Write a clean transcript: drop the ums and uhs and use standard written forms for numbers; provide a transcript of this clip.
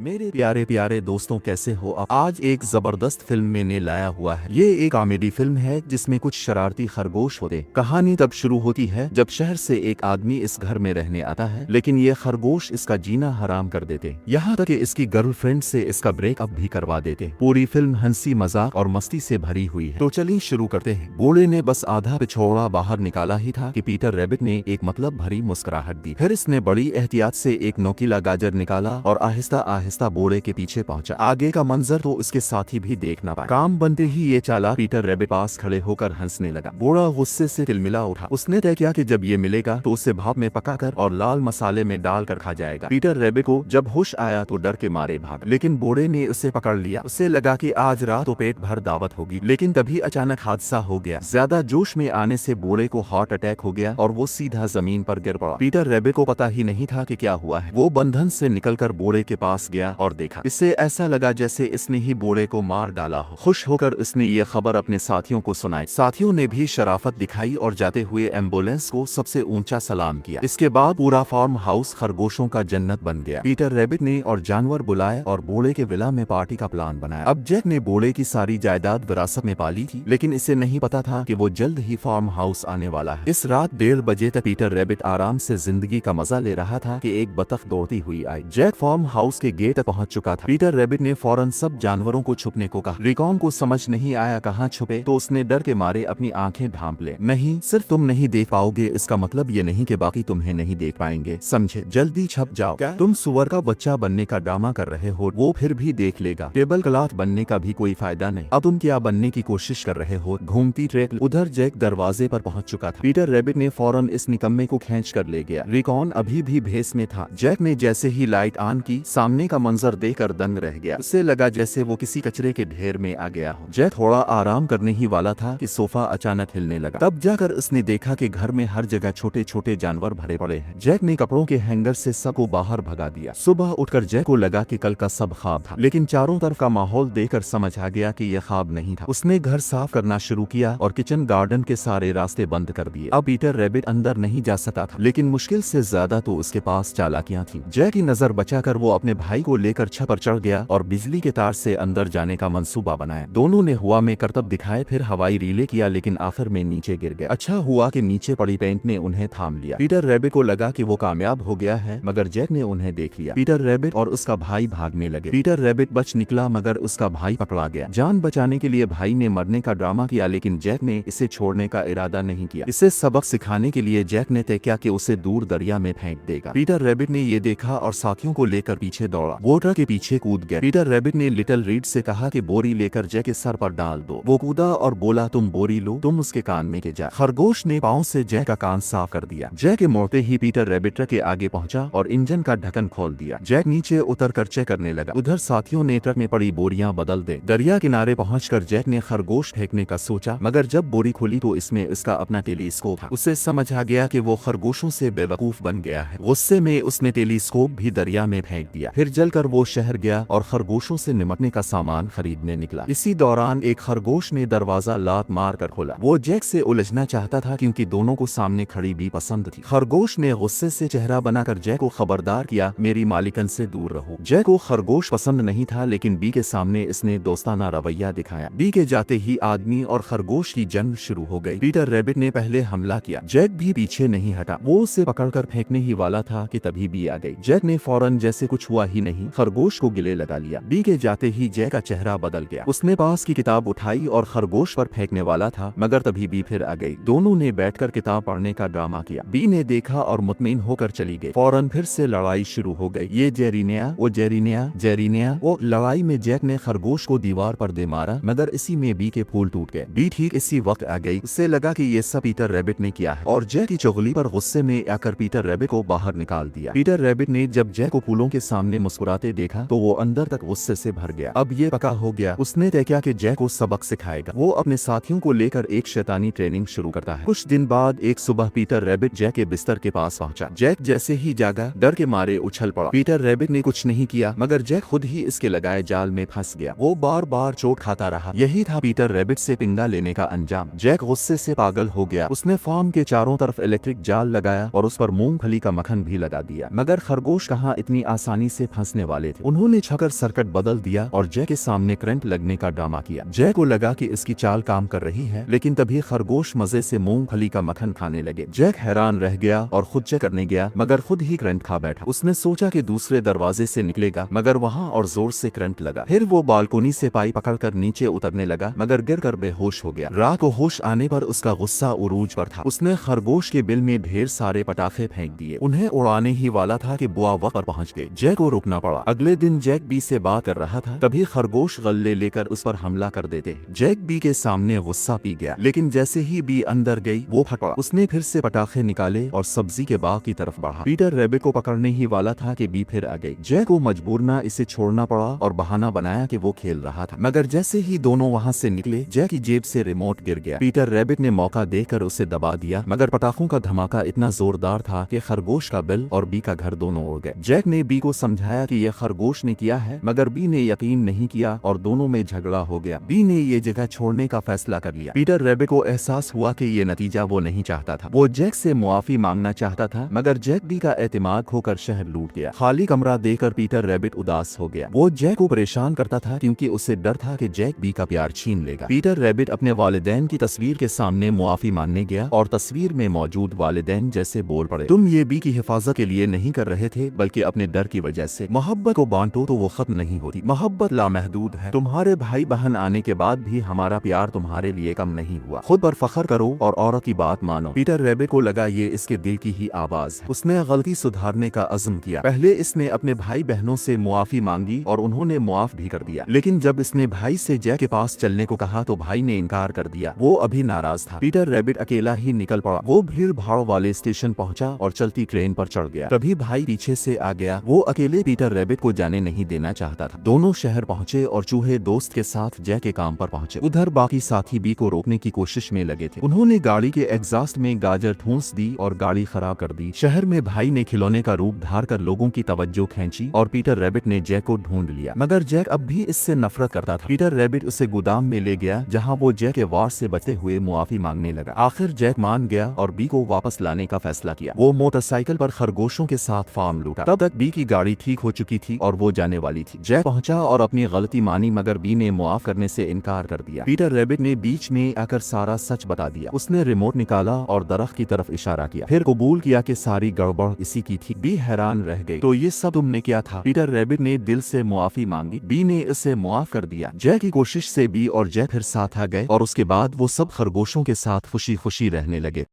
मेरे प्यारे प्यारे दोस्तों, कैसे हो आप? आज एक जबरदस्त फिल्म मैंने लाया हुआ है। ये एक कॉमेडी फिल्म है जिसमें कुछ शरारती खरगोश होते। कहानी तब शुरू होती है जब शहर से एक आदमी इस घर में रहने आता है, लेकिन ये खरगोश इसका जीना हराम कर देते, यहाँ तक कि इसकी गर्लफ्रेंड से इसका ब्रेकअप भी करवा देते। पूरी फिल्म हंसी मजाक और मस्ती से भरी हुई है। तो चलिए शुरू करते हैं। बूढ़े ने बस आधा पिछोड़ा बाहर निकाला ही था कि पीटर रैबिट ने एक मतलब भरी मुस्कुराहट दी। फिर इसने बड़ी एहतियात से एक नोकीला गाजर निकाला और आहिस्ता आहिस्ता बूढ़े के पीछे पहुंचा। आगे का मंजर तो उसके साथी भी देख ना पाए। काम बनते ही ये चालाक पीटर रैबिट पास खड़े होकर हंसने लगा। बूढ़ा गुस्से से तिलमिला उठा। उसने तय किया कि जब ये मिलेगा तो उसे भाप में पकाकर और लाल मसाले में डालकर खा जाएगा। पीटर रैबिट को जब होश आया तो डर के मारे भागा, लेकिन बूढ़े ने उसे पकड़ लिया। उसे लगा कि आज रात तो पेट भर दावत होगी, लेकिन तभी अचानक हादसा हो गया। ज्यादा जोश में आने से बूढ़े को हार्ट अटैक हो गया और वो सीधा जमीन पर गिर पड़ा। पीटर रैबिट को पता ही नहीं था कि क्या हुआ है। वो बंधन से निकलकर बूढ़े के पास गया और देखा। इसे ऐसा लगा जैसे इसने ही बूढ़े को मार डाला हो। खुश होकर इसने ये खबर अपने साथियों को सुनाई। साथियों ने भी शराफत दिखाई और जाते हुए एम्बुलेंस को सबसे ऊंचा सलाम किया। इसके बाद पूरा फार्म हाउस खरगोशों का जन्नत बन गया। पीटर रैबिट ने और जानवर बुलाए और बूढ़े के विला में पार्टी का प्लान बनाया। अब जैक ने बूढ़े की सारी जायदाद विरासत में पाली थी, लेकिन इसे नहीं पता था कि वो जल्द ही फार्म हाउस आने वाला है। इस रात 1:30 बजे तक पीटर रैबिट आराम से जिंदगी का मजा ले रहा था कि एक बतख दौड़ती हुई आई। जैक फार्म हाउस के गेट तक पहुंच चुका था। पीटर रैबिट ने फौरन सब जानवरों को छुपने को कहा। रिकॉन को समझ नहीं आया कहाँ छुपे, तो उसने डर के मारे अपनी आंखें ढांप ले। नहीं, सिर्फ तुम नहीं देख पाओगे इसका मतलब ये नहीं कि बाकी तुम्हें नहीं देख पाएंगे, समझे? जल्दी छप जाओ। क्या तुम सुअर का बच्चा बनने का ड्रामा कर रहे हो? वो फिर भी देख लेगा। टेबल क्लॉथ बनने का भी कोई फायदा नहीं। अब तुम क्या बनने की कोशिश कर रहे हो? घूमती ट्रेक। उधर जैक दरवाजे पर पहुंच चुका था। पीटर रैबिट ने फौरन इस निकम्मे को खींच कर ले गया। रिकॉन अभी भी भेस में था। जैक ने जैसे ही लाइट ऑन की, सामने का मंजर देखकर दंग रह गया। उसे लगा जैसे वो किसी कचरे के ढेर में आ गया हो। जैक थोड़ा आराम करने ही वाला था कि सोफा अचानक हिलने लगा। तब जाकर उसने देखा कि घर में हर जगह छोटे छोटे जानवर भरे पड़े हैं। जैक ने कपड़ों के हैंगर से सबको बाहर भगा दिया। सुबह उठकर जैक को लगा कि कल का सब ख्वाब था, लेकिन चारों तरफ का माहौल देखकर समझ आ गया कि यह ख्वाब नहीं था। उसने घर साफ करना शुरू किया और किचन गार्डन के सारे रास्ते बंद कर दिए। अब पीटर रैबिट अंदर नहीं जा सकता था, लेकिन मुश्किल से ज्यादा तो उसके पास चालाकियां थी। जैक की नजर बचाकर वो अपने भाई को लेकर छत पर चढ़ गया और बिजली के तार से अंदर जाने का मंसूबा बनाया। दोनों ने हवा में करतब दिखाए, फिर हवाई रिले किया, लेकिन आखिर में नीचे गिर गए। अच्छा हुआ कि नीचे पड़ी पेंट ने उन्हें थाम लिया। पीटर रैबिट को लगा कि वो कामयाब हो गया है, मगर जैक ने उन्हें देख लिया। पीटर रैबिट और उसका भाई भागने लगे। पीटर रैबिट बच निकला, मगर उसका भाई पकड़ा गया। जान बचाने के लिए भाई ने मरने का ड्रामा किया, लेकिन जैक ने इसे छोड़ने का इरादा नहीं किया। इसे सबक सिखाने के लिए जैक ने तय किया कि उसे दूर दरिया में फेंक देगा। पीटर रैबिट ने ये देखा और साथियों को लेकर पीछे दौड़ा। वो ट्रक के पीछे कूद गया। पीटर रैबिट ने लिटिल रीड से कहा कि बोरी लेकर जैक के सर पर डाल दो। वो कूदा और बोला, तुम बोरी लो, तुम उसके कान में के जा। खरगोश ने पांव से जैक का कान साफ कर दिया। जैक के मोड़ते ही पीटर रैबिट ट्रक के आगे पहुंचा और इंजन का ढक्कन खोल दिया। जैक नीचे उतर कर चेक करने लगा। उधर साथियों ने ट्रक में पड़ी बोरियां बदल दे। दरिया किनारे पहुंचकर जैक ने खरगोश फेंकने का सोचा, मगर जब बोरी खोली तो इसमें इसका अपना टेलीस्कोप था। उसे समझ आ गया कि वो खरगोशों से बेवकूफ बन गया है। गुस्से में उसने टेलीस्कोप भी दरिया में फेंक दिया। फिर जलकर वो शहर गया और खरगोशों से निपटने का सामान खरीदने निकला। इसी दौरान एक खरगोश ने दरवाजा लात मार कर खोला। वो जैक से उलझना चाहता था, क्योंकि दोनों को सामने खड़ी भी पसंद थी। खरगोश ने गुस्से से चेहरा बनाकर जैक को खबरदार किया, मेरी मालिकन से दूर रहो। जैक को खरगोश पसंद नहीं था, लेकिन बी के सामने इसने दोस्ताना रवैया दिखाया। बी के जाते ही आदमी और खरगोश की जंग शुरू हो गई। पीटर रैबिट ने पहले हमला किया। जैक भी पीछे नहीं हटा। वो उसे पकड़कर फेंकने ही वाला था कि तभी बी आ गई। जैक ने फौरन जैसे कुछ हुआ ही नहीं खरगोश को गिले लगा लिया। बी के जाते ही जैक का चेहरा बदल गया। उसने पास की किताब उठाई और खरगोश पर फेंकने वाला था, मगर तभी बी फिर आ गई। दोनों ने बैठकर किताब पढ़ने का ड्रामा किया। बी ने देखा और मुतमईन होकर चली गई। फौरन फिर से लड़ाई शुरू हो गई। ये जेरिनिया, वो जेरिनिया, जेरिनिया। वो लड़ाई में जैक ने खरगोश को दीवार पर दे मारा, मगर इसी में बी के फूल टूट गए। बी ठीक इसी वक्त आ गई। उससे लगा कि ये सब पीटर रैबिट ने किया है और जैक की चुगली पर गुस्से में आकर पीटर रैबिट को बाहर निकाल दिया। पीटर रैबिट ने जब जैक को फूलों के सामने मुस्कुराते देखा तो वो अंदर तक गुस्से से भर गया। अब ये पक्का हो गया, उसने तय किया कि जैक को सबक सिखाएगा। वो अपने साथियों को लेकर एक शैतानी ट्रेनिंग शुरू करता है। कुछ दिन बाद एक सुबह पीटर रैबिट जैक के बिस्तर के पास पहुंचा। जैक जैसे ही जागा, डर के मारे उछल पड़ा। पीटर रैबिट ने कुछ नहीं किया, मगर जैक खुद ही इसके लगाए जाल में फंस गया। वो बार बार चोट खाता रहा। यही था पीटर रैबिट से पिंगा लेने का अंजाम। जैक गुस्से से पागल हो गया। उसने फार्म के चारों तरफ इलेक्ट्रिक जाल लगाया और उस पर मूंगफली का मक्खन भी लगा दिया, मगर खरगोश कहाँ इतनी आसानी से फंस हंसने वाले थे। उन्होंने छकर सर्किट बदल दिया और जैक के सामने करंट लगने का ड्रामा किया। जैक को लगा कि इसकी चाल काम कर रही है, लेकिन तभी खरगोश मजे से मूंगफली का मक्खन खाने लगे। जैक हैरान रह गया और खुद चेक करने गया, मगर खुद ही करंट खा बैठा। उसने सोचा कि दूसरे दरवाजे से निकलेगा, मगर वहाँ और जोर से करंट लगा। फिर वो बालकोनी से पाइप पकड़कर नीचे उतरने लगा, मगर गिरकर बेहोश हो गया। रात को होश आने पर उसका गुस्सा उरूज पर था। उसने खरगोश के बिल में ढेर सारे पटाखे फेंक दिए। उन्हें उड़ाने ही वाला था कि बुआ वक्त पर पहुंच गए। जैक को रुकना पड़ा। अगले दिन जैक बी से बात कर रहा था, तभी खरगोश गल्ले लेकर उस पर हमला कर देते। जैक बी के सामने गुस्सा पी गया, लेकिन जैसे ही बी अंदर गई वो फट पड़ा। उसने फिर से पटाखे निकाले और सब्जी के बाग की तरफ बढ़ा। पीटर रैबिट को पकड़ने ही वाला था कि बी फिर आ गई। जैक को मजबूरना इसे छोड़ना पड़ा और बहाना बनाया कि वो खेल रहा था, मगर जैसे ही दोनों वहाँ से निकले जैक की जेब से रिमोट गिर गया। पीटर रैबिट ने मौका देकर उसे दबा दिया, मगर पटाखों का धमाका इतना जोरदार था कि खरगोश का बिल और बी का घर दोनों उड़ गए। जैक ने बी को समझाया कि यह खरगोश ने किया है, मगर बी ने यकीन नहीं किया और दोनों में झगड़ा हो गया। बी ने ये जगह छोड़ने का फैसला कर लिया। पीटर रैबिट को एहसास हुआ कि ये नतीजा वो नहीं चाहता था। वो जैक से मुआफी मांगना चाहता था, मगर जैक बी का एतमाद खोकर शहर लूट गया। खाली कमरा देकर पीटर रैबिट उदास हो गया। वो जैक को परेशान करता था क्योंकि उसे डर था कि जैक बी का प्यार छीन लेगा। पीटर रैबिट अपने वालिदैन की तस्वीर के सामने मुआफी मांगने गया और तस्वीर में मौजूद वालिदैन जैसे बोल पड़े, तुम ये बी की हिफाजत के लिए नहीं कर रहे थे, बल्कि अपने डर की वजह से। मोहब्बत को बांटो तो वो खत्म नहीं होती। मोहब्बत लामहदूद है। तुम्हारे भाई बहन आने के बाद भी हमारा प्यार तुम्हारे लिए कम नहीं हुआ। खुद पर फख्र करो और औरत की बात मानो। पीटर रैबिट को लगा ये इसके दिल की ही आवाज है। उसने गलती सुधारने का अज़्म किया। पहले इसने अपने भाई बहनों से मुआफी मांगी और उन्होंने मुआफ भी कर दिया, लेकिन जब इसने भाई से जैक के पास चलने को कहा तो भाई ने इनकार कर दिया। वो अभी नाराज था। पीटर रैबिट अकेला ही निकल पड़ा। वो भीड़ भाड़ वाले स्टेशन पहुंचा और चलती ट्रेन पर चढ़ गया। तभी भाई पीछे से आ गया। वो अकेले पीटर रैबिट को जाने नहीं देना चाहता था। दोनों शहर पहुंचे और चूहे दोस्त के साथ जैक के काम पर पहुंचे। उधर बाकी साथी बी को रोकने की कोशिश में लगे थे। उन्होंने गाड़ी के एग्जॉस्ट में गाजर ठूंस दी और गाड़ी खराब कर दी। शहर में भाई ने खिलौने का रूप धार कर लोगों की तवज्जो खींची और पीटर रैबिट ने जैक को ढूंढ लिया, मगर जैक अब भी इससे नफरत करता था। पीटर रैबिट उसे गोदाम में ले गया, जहां वो जैक के वार से बचते हुए मुआफी मांगने लगा। आखिर जैक मान गया और बी को वापस लाने का फैसला किया। वो मोटरसाइकिल पर खरगोशों के साथ फार्म लूटा। तब तक बी की गाड़ी ठीक हो चुकी थी और वो जाने वाली थी। जैक पहुंचा और अपनी गलती मानी, मगर बी ने मुआफ करने से इनकार कर दिया। पीटर रैबिट ने बीच में आकर सारा सच बता दिया। उसने रिमोट निकाला और दरख्त की तरफ इशारा किया, फिर कबूल किया कि सारी गड़बड़ इसी की थी। बी हैरान रह गई। तो ये सब तुमने किया था? पीटर रैबिट ने दिल से मुआफी मांगी। बी ने इसे मुआफ कर दिया। जैक की कोशिश से बी और जैक फिर साथ आ गए और उसके बाद वो सब खरगोशों के साथ खुशी खुशी रहने लगे।